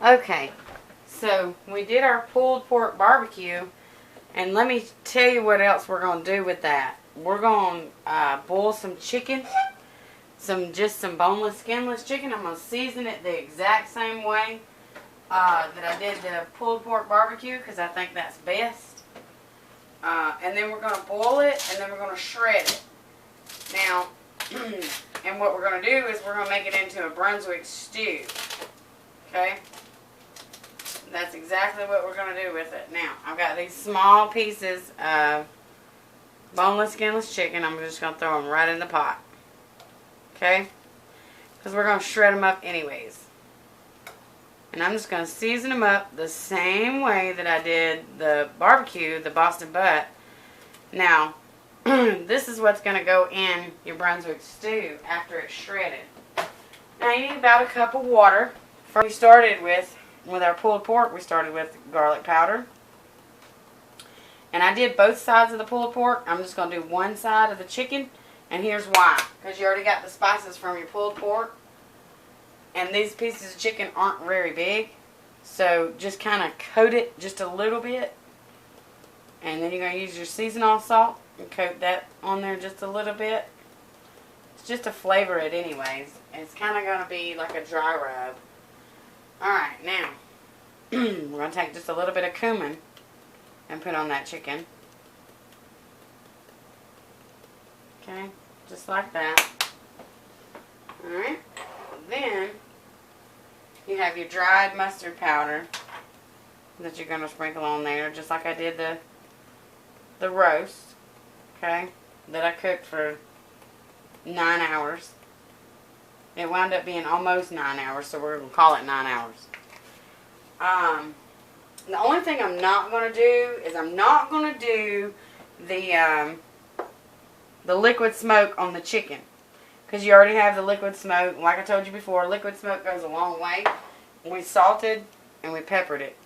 Okay, so we did our pulled pork barbecue, and let me tell you what else we're going to do with that. We're going to boil some chicken, just some boneless, skinless chicken. I'm going to season it the exact same way that I did the pulled pork barbecue, because I think that's best. And then we're going to boil it, and then we're going to shred it. Now, and what we're going to do is we're going to make it into a Brunswick stew. Okay? That's exactly what we're going to do with it. Now, I've got these small pieces of boneless, skinless chicken. I'm just going to throw them right in the pot. Okay? Because we're going to shred them up anyways. And I'm just going to season them up the same way that I did the barbecue, the Boston butt. Now, this is what's going to go in your Brunswick stew after it's shredded. Now, you need about a cup of water. First, we started with our pulled pork, we started with garlic powder. And I did both sides of the pulled pork. I'm just going to do one side of the chicken. And here's why. Because you already got the spices from your pulled pork. And these pieces of chicken aren't very big. So just kind of coat it just a little bit. And then you're going to use your seasonal salt and coat that on there just a little bit. It's just to flavor it anyways. It's kind of going to be like a dry rub. Alright, now, we're going to take just a little bit of cumin and put on that chicken. Okay, just like that. Alright, then you have your dried mustard powder that you're going to sprinkle on there, just like I did the roast, okay, that I cooked for 9 hours. It wound up being almost 9 hours, so we're going to call it 9 hours. The only thing I'm not going to do is I'm not going to do the liquid smoke on the chicken. Because you already have the liquid smoke. Like I told you before, liquid smoke goes a long way. We salted and we peppered it.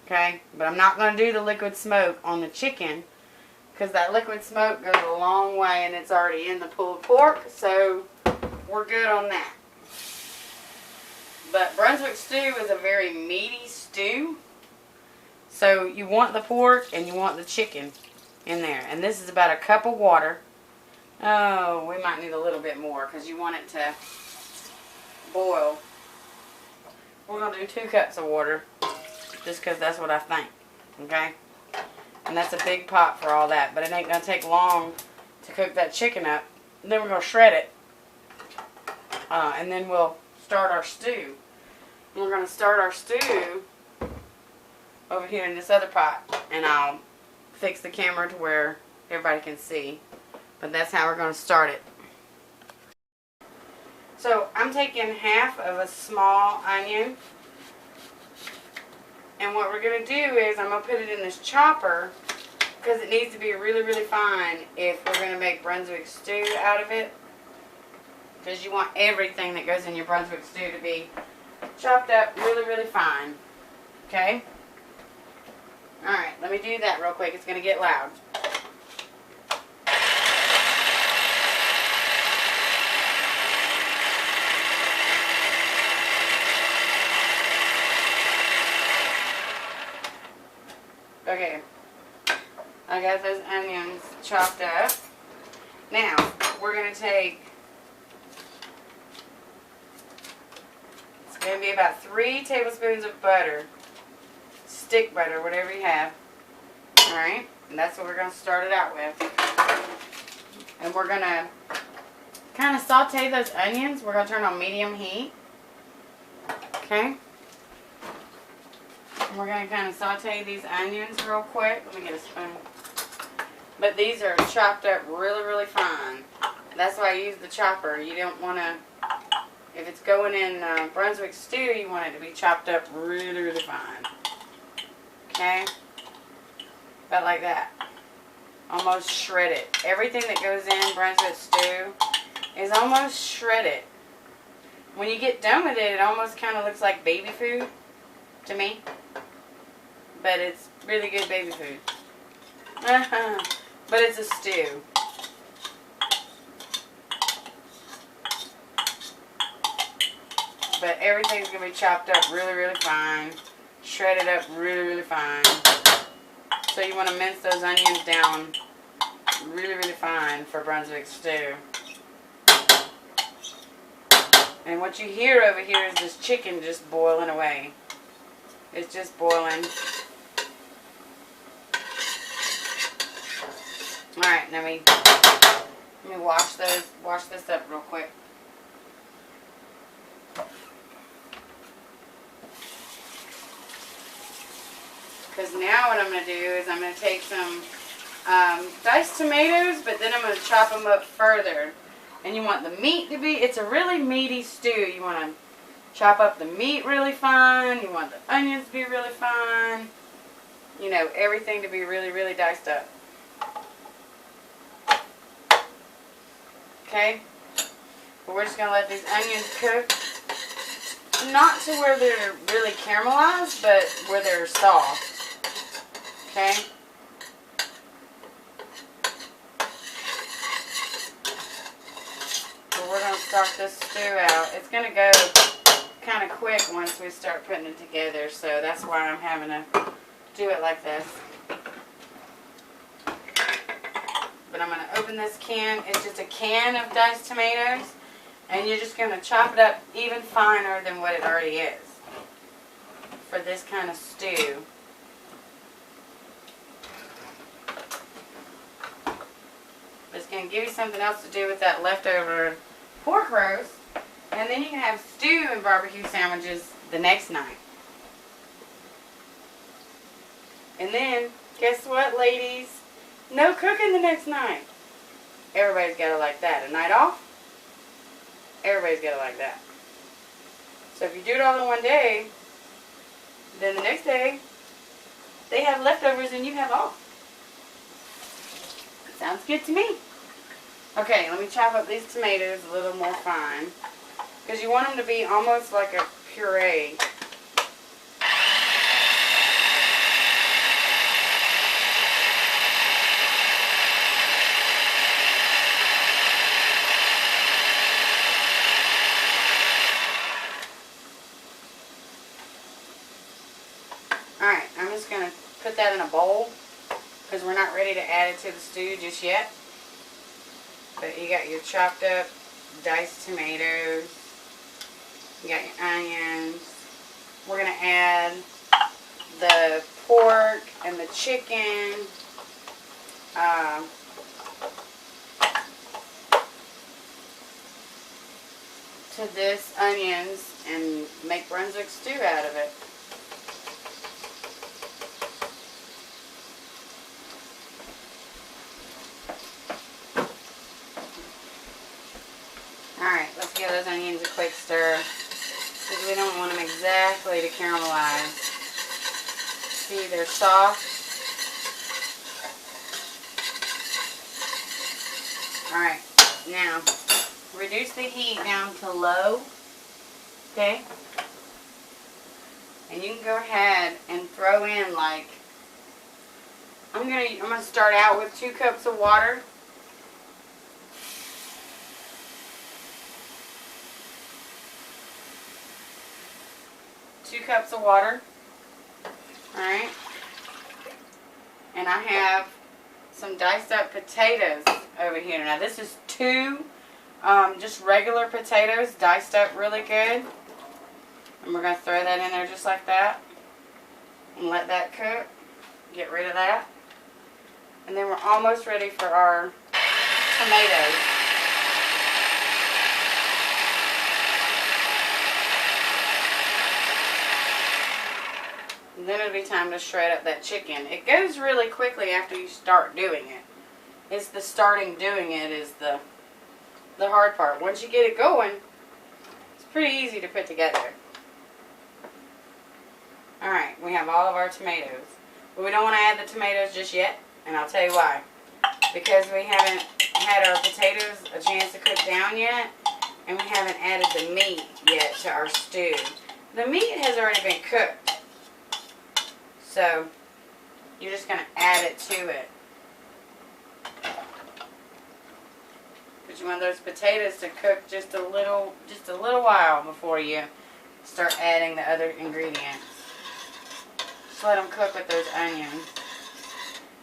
Okay? But I'm not going to do the liquid smoke on the chicken, because that liquid smoke goes a long way and it's already in the pulled pork. So we're good on that. But Brunswick stew is a very meaty stew. So you want the pork and you want the chicken in there. And this is about a cup of water. Oh, we might need a little bit more because you want it to boil. We're going to do 2 cups of water just because that's what I think. Okay? And that's a big pot for all that. But it ain't going to take long to cook that chicken up. And then we're going to shred it. And then we'll start our stew. And we're going to start our stew over here in this other pot. And I'll fix the camera to where everybody can see. But that's how we're going to start it. So I'm taking half of a small onion. And what we're going to do is I'm going to put it in this chopper, because it needs to be really, really fine if we're going to make Brunswick stew out of it. Because you want everything that goes in your Brunswick stew to be chopped up really, really fine. Okay? Alright, let me do that real quick. It's going to get loud. Okay. I got those onions chopped up. Now, we're going to take, it's going to be about 3 tablespoons of butter. Stick butter, whatever you have. Alright? And that's what we're going to start it out with. And we're going to kind of saute those onions. We're going to turn on medium heat. Okay? And we're going to kind of saute these onions real quick. Let me get a spoon. But these are chopped up really, really fine. That's why I use the chopper. You don't want to, if it's going in Brunswick stew, you want it to be chopped up really, really fine. Okay? About like that. Almost shredded. Everything that goes in Brunswick stew is almost shredded. When you get done with it, it almost kind of looks like baby food to me. But it's really good baby food. But it's a stew. But everything's going to be chopped up really, really fine. Shredded up really, really fine. So you want to mince those onions down really, really fine for Brunswick stew. And what you hear over here is this chicken just boiling away. It's just boiling. Alright, let me wash this up real quick. Because now what I'm going to do is I'm going to take some diced tomatoes, but then I'm going to chop them up further. And you want the meat to be, it's a really meaty stew. You want to chop up the meat really fine. You want the onions to be really fine. You know, everything to be really, really diced up. Okay? But we're just going to let these onions cook. Not to where they're really caramelized, but where they're soft. Okay? So we're going to start this stew out. It's going to go kind of quick once we start putting it together, so that's why I'm having to do it like this. But I'm going to open this can. It's just a can of diced tomatoes, and you're just going to chop it up even finer than what it already is for this kind of stew. It's going to give you something else to do with that leftover pork roast, and then you can have stew and barbecue sandwiches the next night. And then, guess what, ladies? No cooking the next night. Everybody's got to like that. A night off? Everybody's got to like that. So if you do it all in one day, then the next day, they have leftovers and you have off. Sounds good to me. Okay, let me chop up these tomatoes a little more fine. Because you want them to be almost like a puree. Alright, I'm just going to put that in a bowl. Because we're not ready to add it to the stew just yet. But you got your chopped up diced tomatoes. You got your onions. We're going to add the pork and the chicken. To this onions and make Brunswick stew out of it. Alright, let's give those onions a quick stir, because we don't want them exactly to caramelize. See, they're soft. Alright, now, reduce the heat down to low, okay? And you can go ahead and throw in like, I'm gonna start out with 2 cups of water. Two cups of water. Alright. And I have some diced up potatoes over here. Now this is 2 just regular potatoes diced up really good. And we're going to throw that in there just like that. And let that cook. Get rid of that. And then we're almost ready for our tomatoes. And then it'll be time to shred up that chicken. It goes really quickly after you start doing it. It's the starting doing it is the hard part. Once you get it going, it's pretty easy to put together. Alright, we have all of our tomatoes. But we don't want to add the tomatoes just yet, and I'll tell you why. Because we haven't had our potatoes a chance to cook down yet, and we haven't added the meat yet to our stew. The meat has already been cooked. So, you're just going to add it to it. But you want those potatoes to cook just a little while before you start adding the other ingredients. Just let them cook with those onions.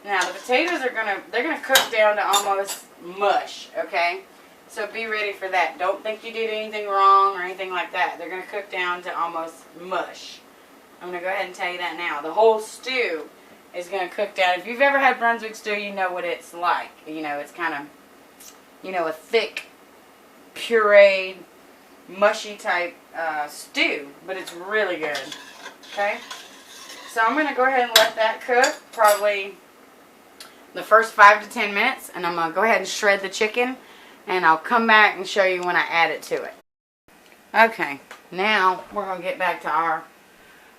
Now the potatoes are they're gonna cook down to almost mush, okay? So be ready for that. Don't think you did anything wrong or anything like that. They're gonna cook down to almost mush. I'm gonna go ahead and tell you that now. The whole stew is gonna cook down. If you've ever had Brunswick stew, you know what it's like. You know, it's kind of, you know, a thick, pureed, mushy type stew, but it's really good. Okay? So I'm going to go ahead and let that cook probably the first 5 to 10 minutes, and I'm going to go ahead and shred the chicken, and I'll come back and show you when I add it to it. Okay, now we're going to get back to our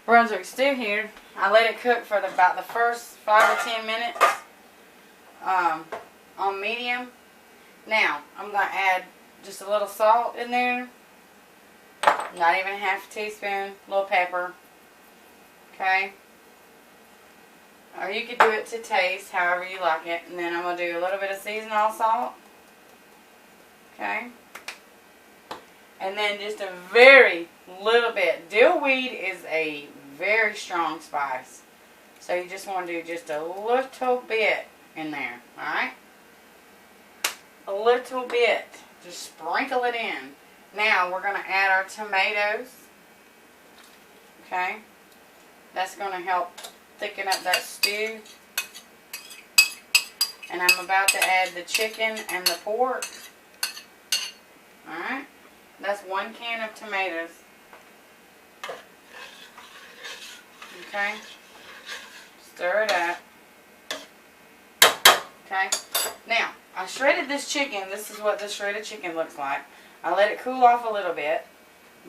Brunswick stew here. I let it cook for about the first 5 to 10 minutes on medium. Now, I'm going to add just a little salt in there. Not even half a teaspoon. A little pepper. Okay? Or you could do it to taste, however you like it. And then I'm going to do a little bit of seasonal salt. Okay? And then just a very little bit. Dill weed is a very strong spice. So you just want to do just a little bit in there. Alright? A little bit. Just sprinkle it in. Now we're going to add our tomatoes. Okay? That's going to help thicken up that stew. And I'm about to add the chicken and the pork. Alright? That's 1 can of tomatoes. Okay? Stir it up. Okay? Now, I shredded this chicken. This is what the shredded chicken looks like. I let it cool off a little bit.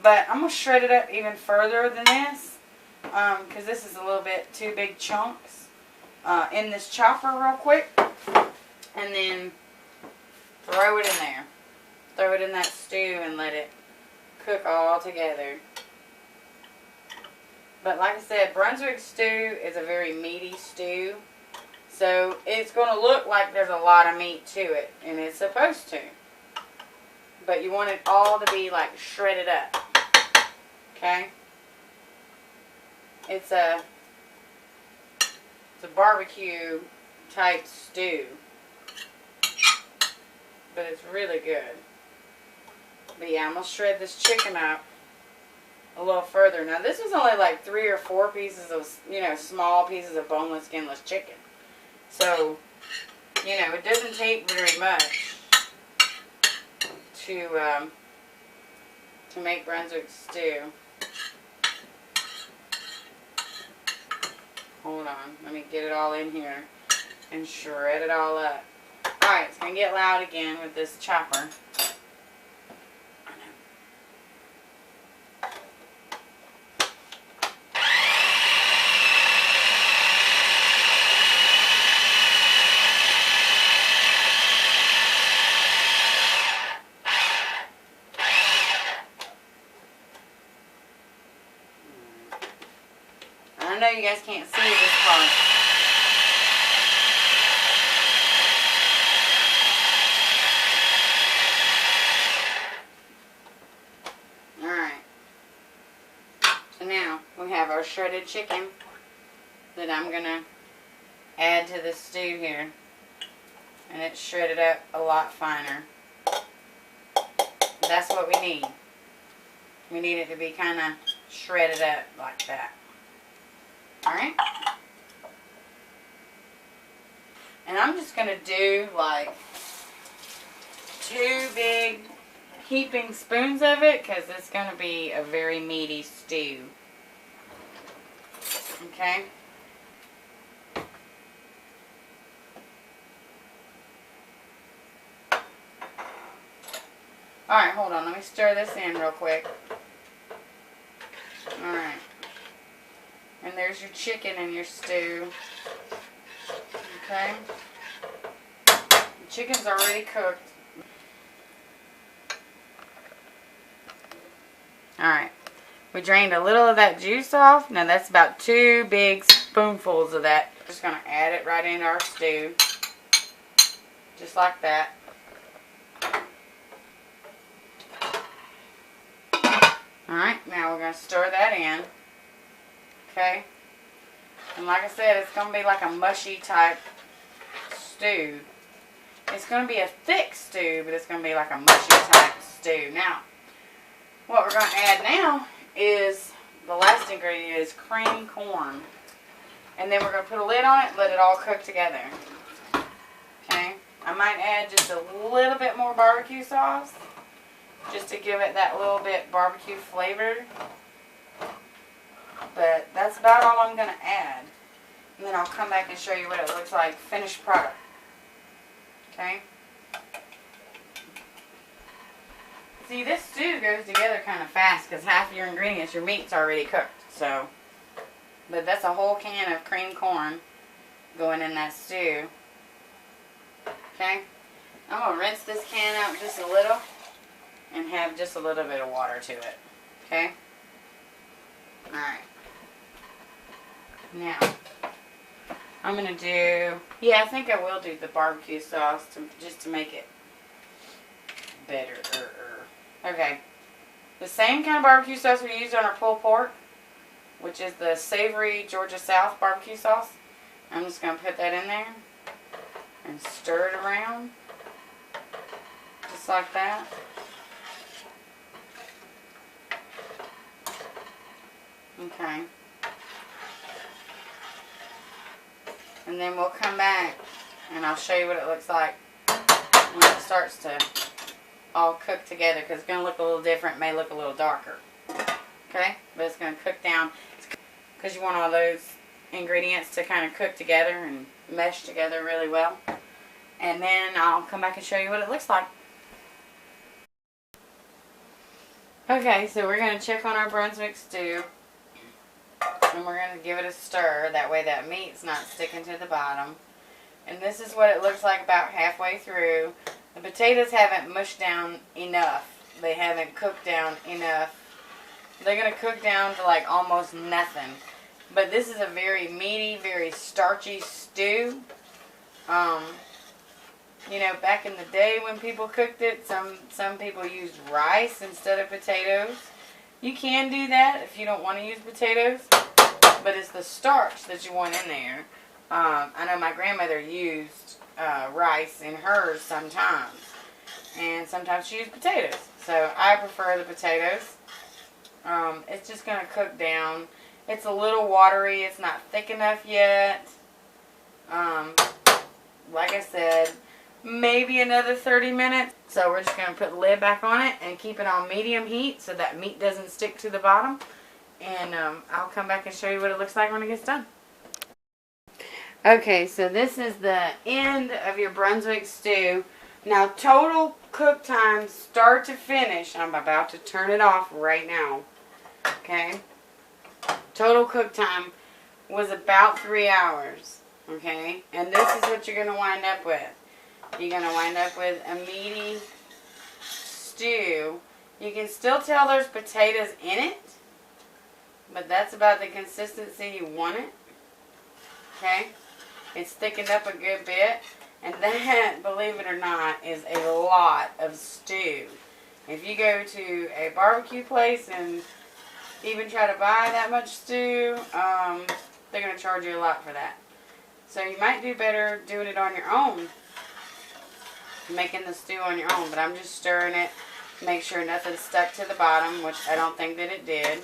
But I'm going to shred it up even further than this. Because this is a little bit too big chunks. In this chopper real quick. And then throw it in there. Throw it in that stew and let it cook all together. But like I said, Brunswick stew is a very meaty stew. So it's going to look like there's a lot of meat to it. And it's supposed to. But you want it all to be like shredded up. Okay? It's a barbecue type stew. But it's really good. But yeah, I'm going to shred this chicken up a little further. Now this is only like 3 or 4 pieces of, you know, small pieces of boneless, skinless chicken. So, you know, it doesn't take very much to make Brunswick stew. Hold on, let me get it all in here and shred it all up. Alright, it's going to get loud again with this chopper. I know you guys can't see this part. Alright. So now we have our shredded chicken that I'm going to add to the stew here. And it's shredded up a lot finer. That's what we need. We need it to be kind of shredded up like that. Alright? And I'm just going to do like 2 big heaping spoons of it because it's going to be a very meaty stew. Okay? Alright, hold on. Let me stir this in real quick. Alright. And there's your chicken in your stew. Okay? The chicken's already cooked. Alright. We drained a little of that juice off. Now that's about 2 big spoonfuls of that. Just going to add it right into our stew. Just like that. Alright, now we're going to stir that in. Okay? And like I said, it's going to be like a mushy type stew. It's going to be a thick stew, but it's going to be like a mushy type stew. Now, what we're going to add now is, the last ingredient is cream corn. And then we're going to put a lid on it and let it all cook together. Okay? I might add just a little bit more barbecue sauce, just to give it that little bit barbecue flavor. But that's about all I'm going to add. And then I'll come back and show you what it looks like, finished product. Okay? See, this stew goes together kind of fast because half of your ingredients, your meat's already cooked. So, but that's a whole can of cream corn going in that stew. Okay? I'm going to rinse this can out just a little and have just a little bit of water to it. Okay? Alright. Now, I'm going to do, yeah, I think I will do the barbecue sauce just to make it better. Okay. The same kind of barbecue sauce we used on our pulled pork, which is the savory Georgia South barbecue sauce. I'm just going to put that in there and stir it around. Just like that. Okay. And then we'll come back and I'll show you what it looks like when it starts to all cook together, because it's going to look a little different, may look a little darker. Okay? But it's going to cook down because you want all those ingredients to kind of cook together and mesh together really well. And then I'll come back and show you what it looks like. Okay, so we're going to check on our Brunswick stew. And we're going to give it a stir. That way that meat's not sticking to the bottom. And this is what it looks like about halfway through. The potatoes haven't mushed down enough. They haven't cooked down enough. They're going to cook down to like almost nothing. But this is a very meaty, very starchy stew. You know, back in the day when people cooked it, some people used rice instead of potatoes. You can do that if you don't want to use potatoes. But it's the starch that you want in there. I know my grandmother used rice in hers sometimes. And sometimes she used potatoes. So I prefer the potatoes. It's just going to cook down. It's a little watery. It's not thick enough yet. Like I said, maybe another 30 minutes. So we're just going to put the lid back on it and keep it on medium heat so that meat doesn't stick to the bottom. And I'll come back and show you what it looks like when it gets done. Okay, so this is the end of your Brunswick stew. Now, total cook time, start to finish, I'm about to turn it off right now. Okay? Total cook time was about 3 hours. Okay? And this is what you're going to wind up with. You're going to wind up with a meaty stew. You can still tell there's potatoes in it, but that's about the consistency you want it. Okay? It's thickened up a good bit. And that, believe it or not, is a lot of stew. If you go to a barbecue place and even try to buy that much stew, they're going to charge you a lot for that. So you might do better doing it on your own. Making the stew on your own. But I'm just stirring it. Make sure nothing's stuck to the bottom, which I don't think that it did.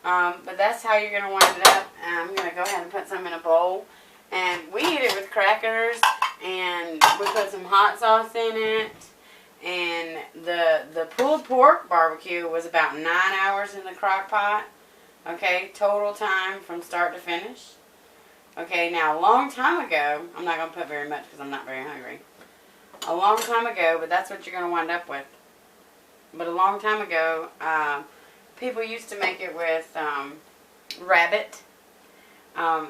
But that's how you're going to wind it up. I'm going to go ahead and put some in a bowl. And we eat it with crackers, and we put some hot sauce in it. And the pulled pork barbecue was about 9 hours in the crock pot. Okay, total time from start to finish. Okay, now a long time ago, I'm not going to put very much because I'm not very hungry. A long time ago, but that's what you're going to wind up with. But a long time ago, people used to make it with rabbit.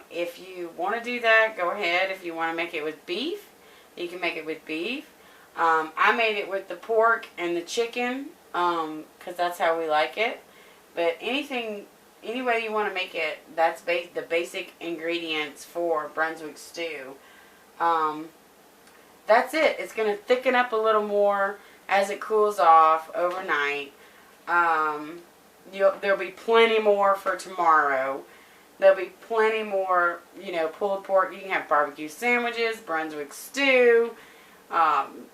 If you want to do that, go ahead. If you want to make it with beef, you can make it with beef. I made it with the pork and the chicken because that's how we like it. But any way you want to make it, that's the basic ingredients for Brunswick stew. That's it. It's going to thicken up a little more as it cools off overnight. there'll be plenty more for tomorrow. There'll be plenty more, you know, pulled pork. You can have barbecue sandwiches, Brunswick stew,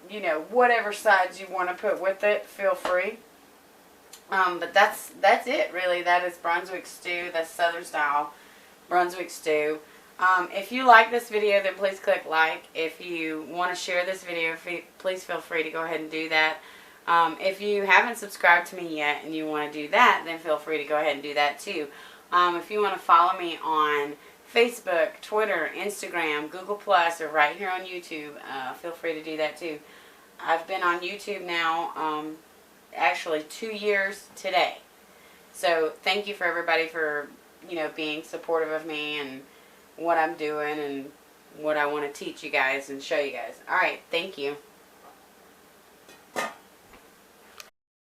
you know, whatever sides you want to put with it, feel free. But that's it, really. That is Brunswick stew. That's Southern style Brunswick stew. If you like this video, then please click like. If you want to share this video, please feel free to go ahead and do that. If you haven't subscribed to me yet and you want to do that, then feel free to go ahead and do that too. If you want to follow me on Facebook, Twitter, Instagram, Google+, or right here on YouTube, feel free to do that too. I've been on YouTube now, actually 2 years today. So thank you for everybody for, you know, being supportive of me and what I'm doing and what I want to teach you guys and show you guys. Alright, thank you.